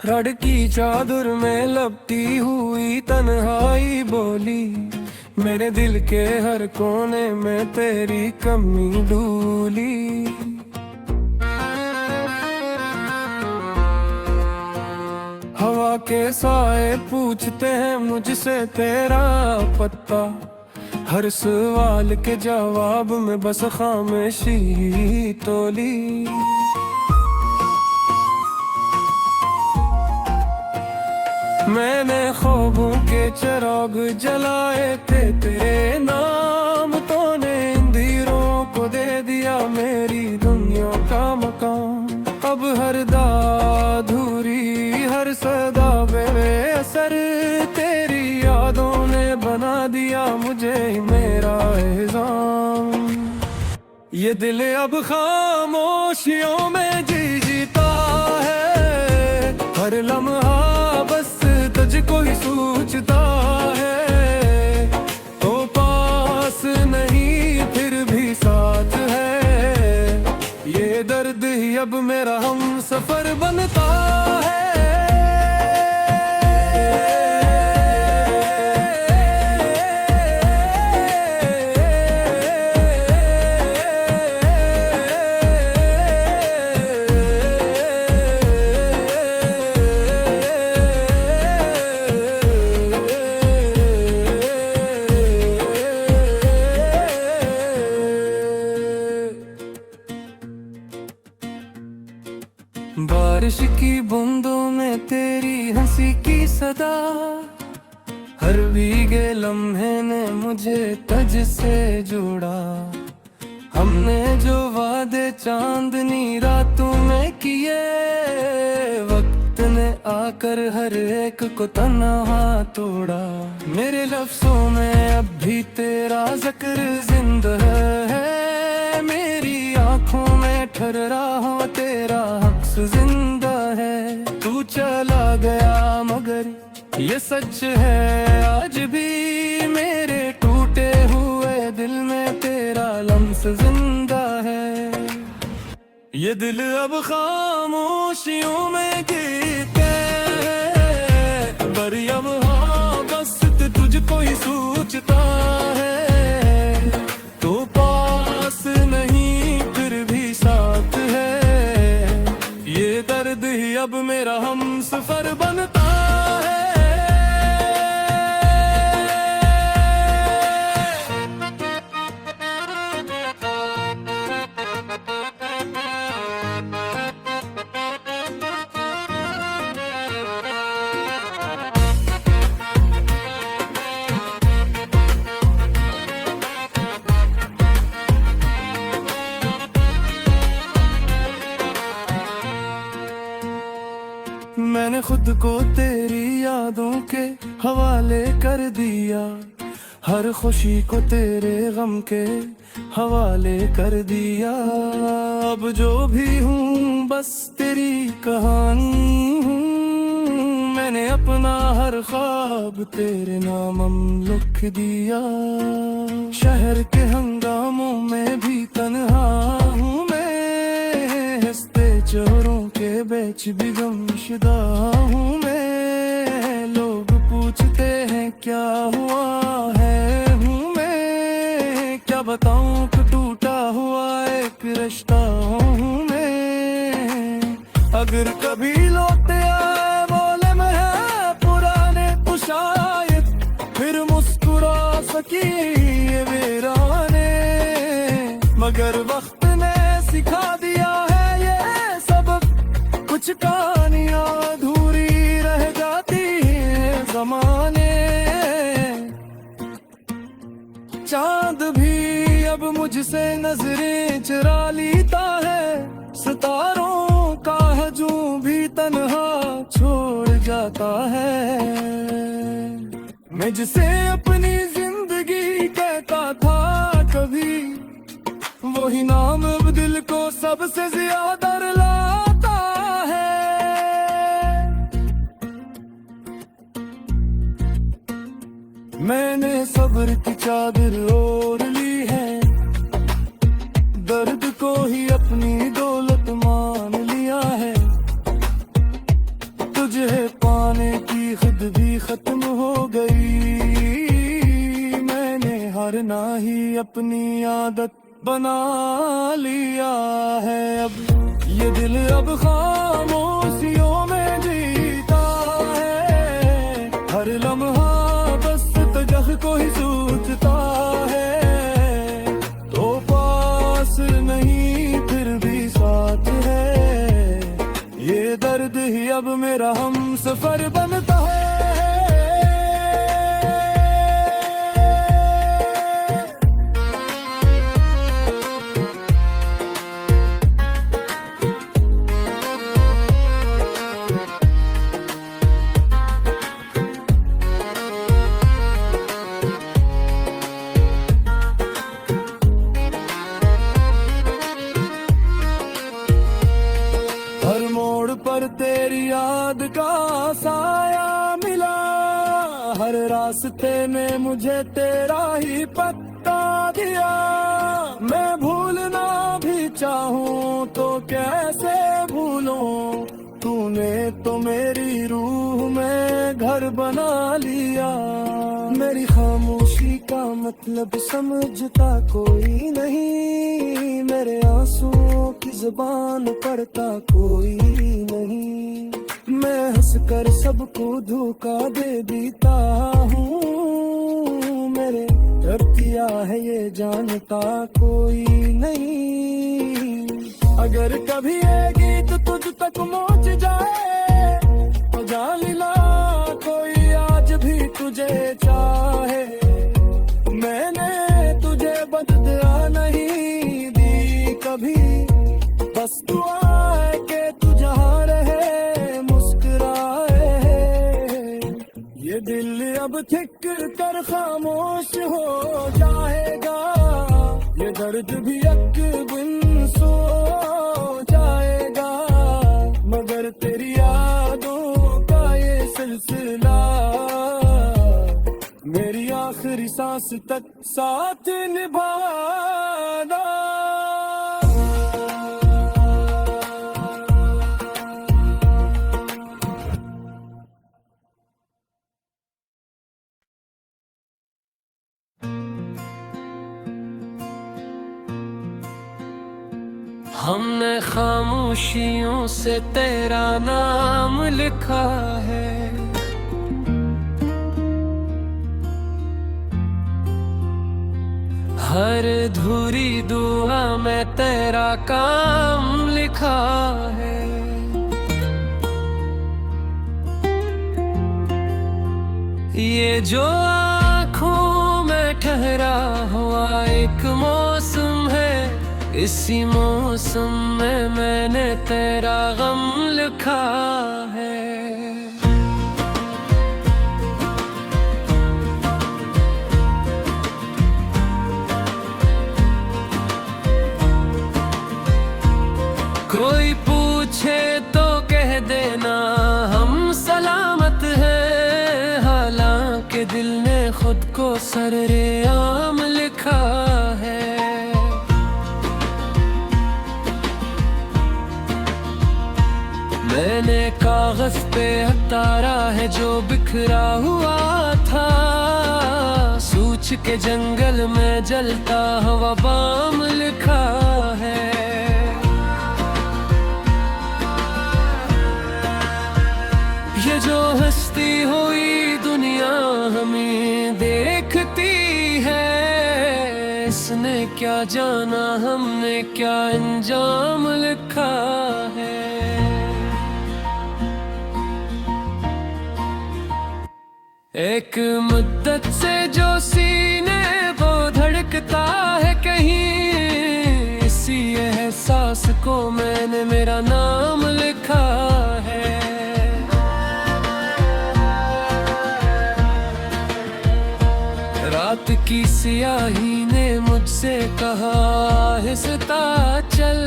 रड़ की चादर में लपटी हुई तन्हाई बोली, मेरे दिल के हर कोने में तेरी कमी डूली। हवा के साए पूछते हैं मुझसे तेरा पता, हर सवाल के जवाब में बस खामोशी तोली। मैंने ख्वाबों के चिराग जलाए थे तेरे नाम, तूने अंधेरों को दे दिया मेरी दुनिया का मकान। अब हर अधूरी हर सदा बेअसर, तेरी यादों ने बना दिया मुझे मेरा एहसान। ये दिल अब खामोशियों में जीता है, हर लम्हा बस तुझको ही सोचता है। तो पास नहीं फिर भी साथ है, ये दर्द ही अब मेरा हम सफर बनता है। बारिश की बूंदों में तेरी हंसी की सदा, हर भीगे लम्हे ने मुझे तुझ से जोड़ा। हमने जो वादे चांदनी रातों में किए, वक्त ने आकर हर एक को तन्हा तोड़ा। मेरे लफ्जों में अब भी तेरा जिक्र जिंदा है, मेरी आंखों में ठहरा हो तेरा अक्स जिंदा है। तू चला गया मगर ये सच है आज भी, मेरे टूटे हुए दिल में तेरा लम्स जिंदा है। ये दिल अब खामोशियों में गीते बरियम, हाँ बस तुझको ही सोचता है। तो पास नहीं फिर भी साथ है, ये दर्द ही अब मेरा हम सफर बनता है। मैंने खुद को तेरी यादों के हवाले कर दिया, हर खुशी को तेरे गम के हवाले कर दिया। अब जो भी हूँ बस तेरी कहानी हूँ, मैंने अपना हर ख्वाब तेरे नाम लिख दिया। शहर के हंगामों में भी तन्हा हूँ मैं, हंसते चोरों के बीच भी गमशुदा हूँ मैं। लोग पूछते हैं क्या हुआ है हूँ मैं, क्या बताऊँ कि टूटा हुआ एक रिश्ता हूँ मैं। अगर कभी लौटे आए बोले मैं है पुराने तो शायद फिर मुस्कुरा सकी ये वीराने, मगर वक्त ने सिखा दिया है ये सबक, कुछ कहानियां अधूरी रह जाती हैं ज़माने। चांद भी अब मुझसे नजरें चुरा लेता है, सितारों का हजूम भी तन्हा छोड़ जाता है। मैं जिसे अपनी जिंदगी कहता था कभी, वही नाम अब दिल को सबसे ज्यादा रुलाता है। मैंने सब्र की चादर ओढ़ ली है, दर्द को ही अपनी दौलत मान लिया है। तुझे करना ही अपनी आदत बना लिया है। अब ये दिल अब खामोशियों में जीता है, हर लम्हा बस तजह को ही सोचता है। तो पास नहीं फिर भी साथ है, ये दर्द ही अब मेरा हम सफर बनता है। पर तेरी याद का साया मिला, हर रास्ते में मुझे तेरा ही पत्ता दिया। मैं भूलना भी चाहूँ तो कैसे भूलूं, तूने तो मेरी रूह में घर बना लिया। मेरी खामोशी का मतलब समझता कोई नहीं, मेरे आंसुओं की जुबान पढ़ता कोई नहीं। मैं हंसकर सबको धोखा दे देता हूँ, मेरे डर किया है ये जानता कोई नहीं। अगर कभी ये गीत तुझ तक पहुंच जाए तो जान लेना कोई आज भी तुझे चाहे। मैंने तुझे बदला नहीं दी कभी, बस दुआ है कि तू जहाँ रहे मुस्कुराए। ये दिल अब थिक कर खामोश हो जाएगा, ये दर्द भी एक दिन सो जाएगा। मगर तेरी यादों का ये सिलसिला मेरी आखिरी सांस तक साथ निभाना। हमने खामोशियों से तेरा नाम लिखा है, हर अधूरी दुआ में तेरा काम लिखा है। ये जो आँखों में ठहरा हुआ एक मौसम है, इसी मौसम में मैंने तेरा गम लिखा है। कोई पूछे तो कह देना हम सलामत हैं, हालांकि दिल ने खुद को सरेआम लिखा है। मैंने कागज पे उतारा है जो बिखरा हुआ था, सूच के जंगल में जलता हुआ बाम लिखा है। ये जो हस्ती हुई दुनिया हमें देखती है, इसने क्या जाना हमने क्या अंजाम लिखा है। एक मुद्दत से जो सीने को धड़कता है कहीं, इसी एहसास को मैंने मेरा नाम लिखा है। रात की सियाही ने मुझसे कहा आहिस्ता चल,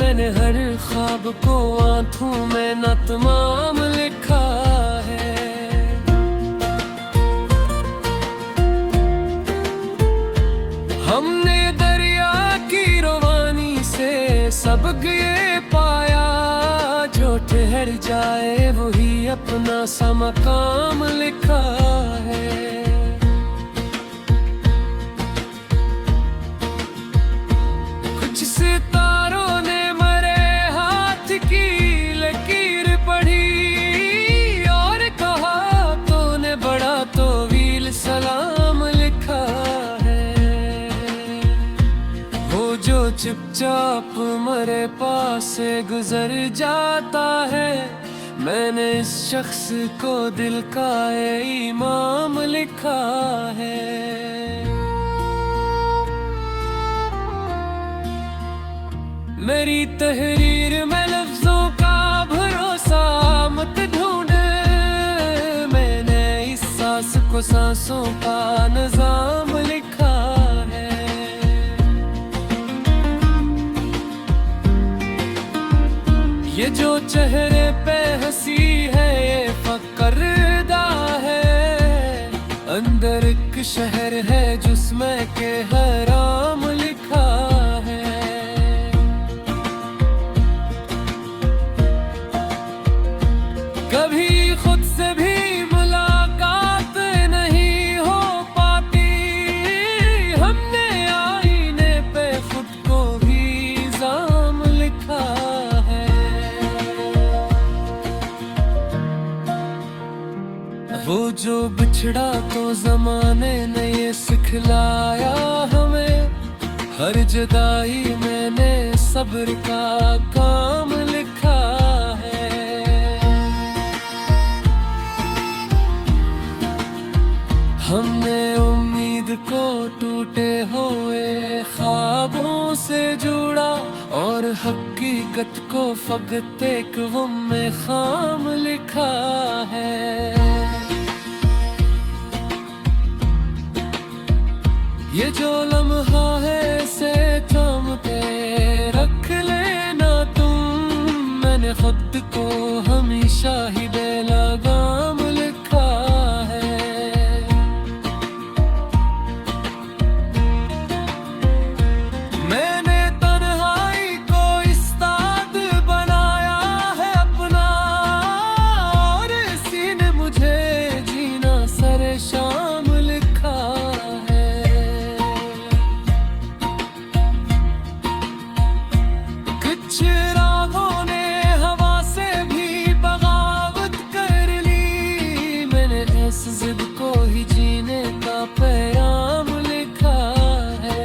मैंने हर ख्वाब को आंखों में न तमाम लिखा है। हमने दरिया की रवानी से सबक ये पाया, जो ठहर जाए वही अपना सा मकाम लिखा है। चुपचाप मरे पास से गुजर जाता है। मैंने इस शख्स को दिल का इमाम लिखा है। मेरी तहरीर में लफ्जों का भरोसा मत ढूंढ, मैंने इस सांस को सांसों का निजाम लिखा है। ये जो चेहरे पे हंसी है ये फकरदा है, अंदर एक शहर है जिसमें के हराम लिखा है। कभी खुद से भी मुलाकात नहीं हो पाती, हमने आईने पे खुद को भी इल्जाम लिखा है। वो जो बिछड़ा तो जमाने ने ये सिखलाया हमें, हर जुदाई मैंने सब्र का काम लिखा है। हमने उम्मीद को टूटे हुए ख्वाबों से जोड़ा, और हकीकत को फकत एक में खाम लिखा है। ये जो लम्हा है इसे थाम के रख लेना तुम, मैंने खुद को हमेशा ही बेलगाम लिखा है। मैंने तन्हाई को इस्ताद बनाया है अपना, और इसी ने मुझे जीना सरे शाम लिखा है। कुछ रागों ने हवा से भी बगावत कर ली, मैंने इस जिद को ही जीने का पैगाम लिखा है।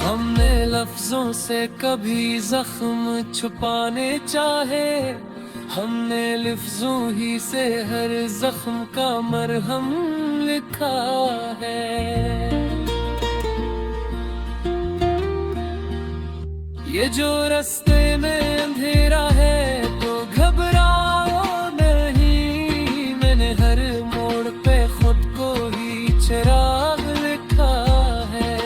हमने लफ्जों से कभी जख्म छुपाने चाहे, हमने लफ्जों ही से हर जख्म का मरहम लिखा है। ये जो रास्ते में अंधेरा है तो घबराओ नहीं, मैंने हर मोड़ पे खुद को ही चिराग लिखा है।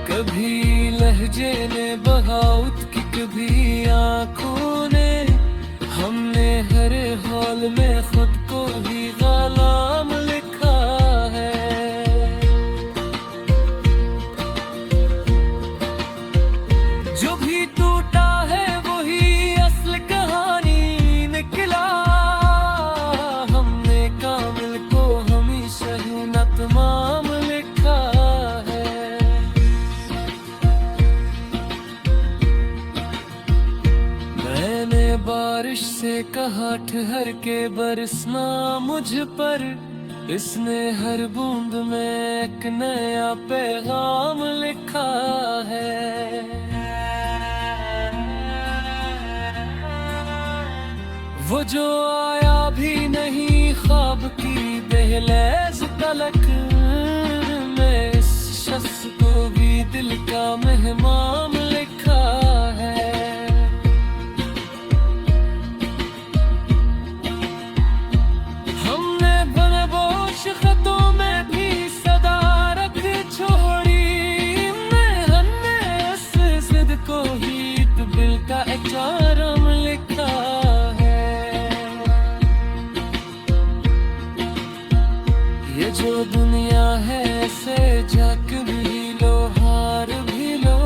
कभी लहजे ने बगावत की, कभी आंखों ने, हमने हर हाल में खुद को ही गुलाम लिखा है। जो भी टूटा है वही असल कहानी निकला, हमने कामिल को हमेशा ही न तमाम लिखा है। मैंने बारिश से कहा ठहर के बरसना मुझ पर, इसने हर बूंद में एक नया पैगाम लिखा है। वो जो आया भी नहीं ख्वाब की दहलीज तलक, मैं इस शख्स को भी दिल का मेहमान लिखा है। हमने बनबोश खतों में भी सदारत छोड़ी, हमने इस जिद को ही दिल का एक चारम लिखा है। ये जो दुनिया है से झक भी लो, हार भी लो,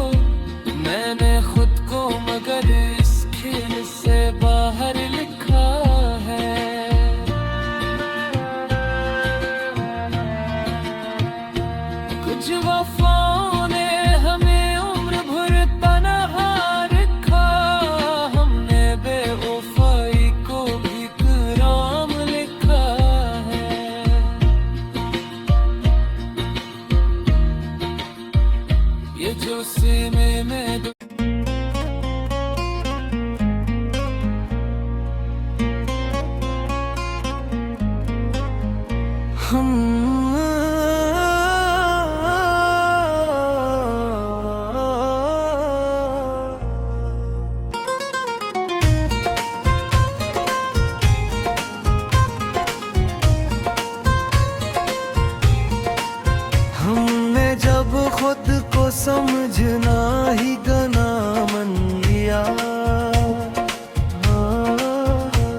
हम हमने जब खुद को समझना ही गना मन लिया,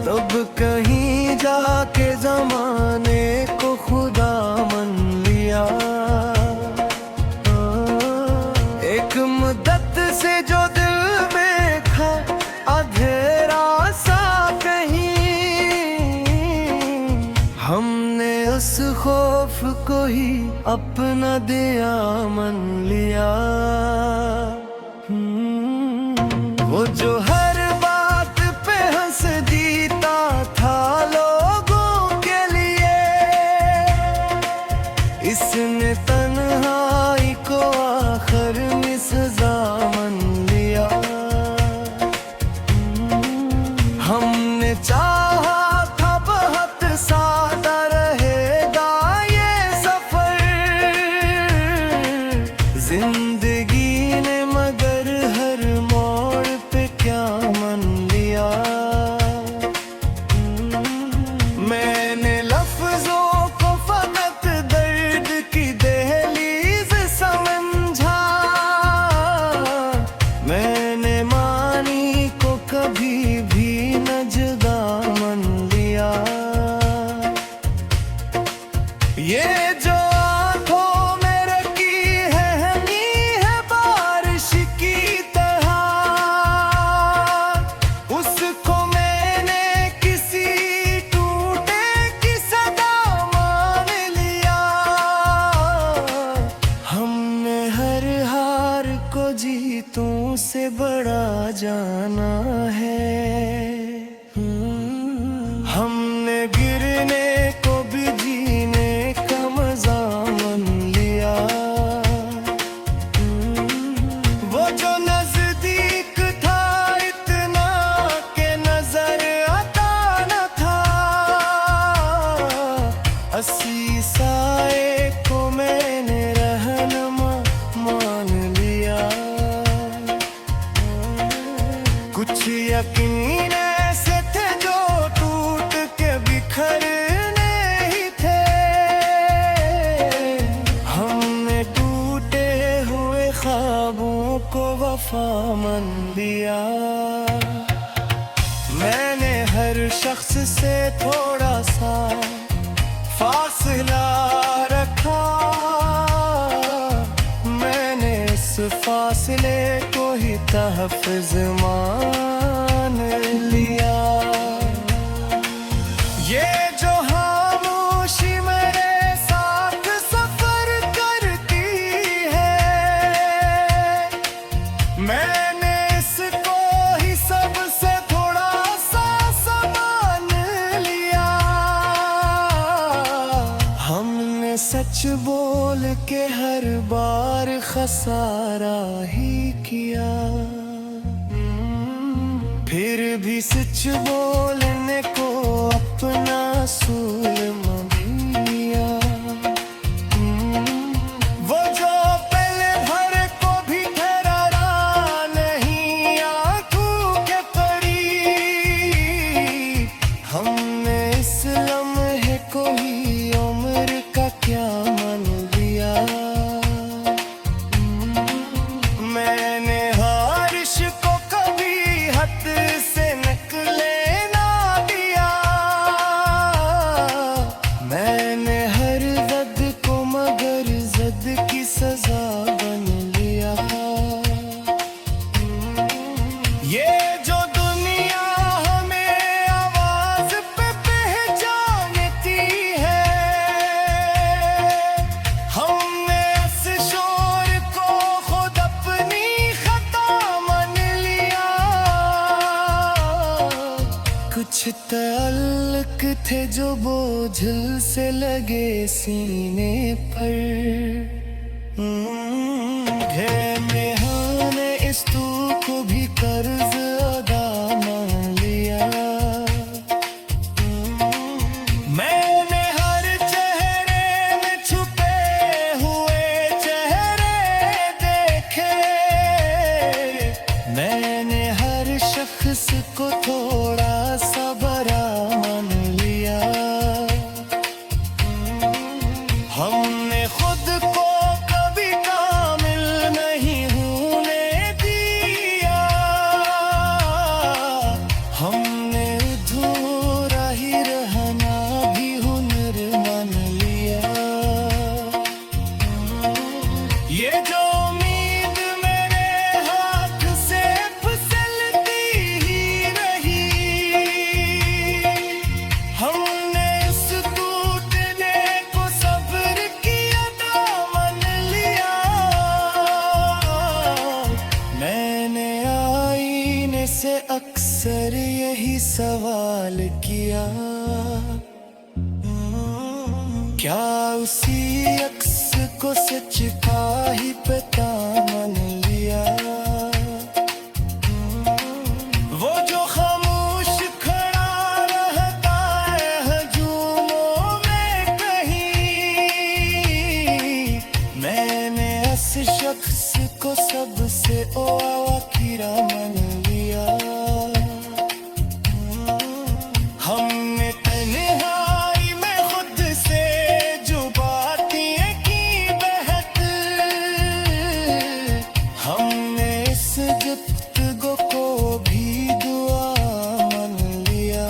तब कहीं जाके जमाने को खुदा मन लिया। एक मुद्दत से जो दिल में था अंधेरा सा कहीं, हमने उस खौफ को ही अपना दिया मन लिया। वो जो हर बात पे हंस जीता था लोगों के लिए, इसने तन्हाई को आखिर में सजा मन लिया। हमने चाहा था बहुत सादा रहेगा ये सफर, जिंदगी ने मगर हर मोड़ पे क्या मन लिया। मैंने लफ्जों को फकत दर्द की दहलीज समझा, मैंने मानी को कभी भी न जुदा मन लिया। ये जो आंखों में रखी है हनी है बारिश की तरह, उसको मैंने किसी टूटे की सदा मान लिया। हमने हर हार को जीतों से बड़ा जाना है। हमने गिरने को भी जीने का मजा मन लिया। वो जो नजदीक था इतना के नजर आता न था, हंसी साए को मैंने रहनुमा मान लिया। कुछ यकीन ऐसे थे जो टूट के बिखरने ही थे, हमने टूटे हुए ख्वाबों को वफा मन दिया। मैंने हर शख्स से थोड़ा सा फासला रखा, मैंने इस फासले को ही तहफ़्फ़ुज़ मान लिया। ये जो खामोशी मेरे साथ सफर करती है, मैंने इसको ही सबसे थोड़ा सा समान लिया। हमने सच बोल के हर बार खसारा ही किया, फिर भी सच बोलने को अपना असूल मान लिया। वो जो पल भर को भी ठहरा नहीं आंखों के करीब, हमने इस लम्हे को ही उम्र का क्या मान लिया। मैंने हारिश को कभी हद से निकले ना दिया, मैंने हर जद को मगर जद की सजा बन लिया। ये जो दुनिया हमें आवाज पे पहचानती है, हमने इस शोर को खुद अपनी खता मान लिया। कुछ ताल्लुक थे जो बोझल से लगे सीने पर, हमने इस तू को भी कर्ज अदा मान लिया। मैंने हर चेहरे अपने से अक्सर यही सवाल किया, क्या उसी अक्स को सच का ही पता मान लिया। वो जो खामोश खड़ा रहता है हजूमों में कहीं, मैंने इस शख्स को सबसे आखिरा मान लिया। हमने तन्हाई में खुद से जो बातें की बहक, हमने इस गुफ्तगू को भी दुआ मान लिया।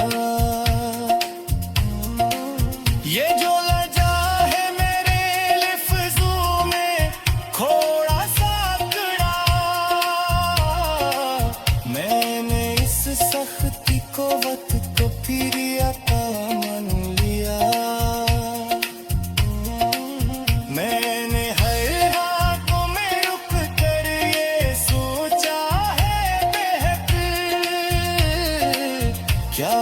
ये जो लजा है मेरे लफ्ज़ों में खोड़ा साकड़ा, मैंने इस सख्ती को वक्त को फिर आता मान लिया। मैंने हर रातों में रुक कर ये सोचा है बेहद, क्या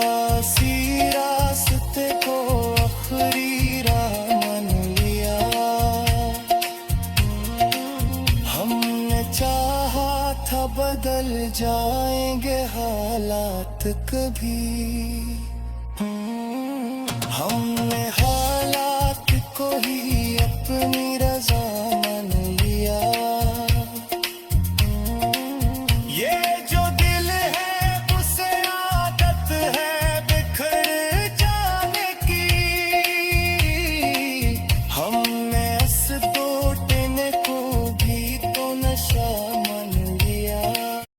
सी रास्ते को आखिरी राह मान लिया। हमने चाहा था बदल जाएंगे हालात कभी, हमने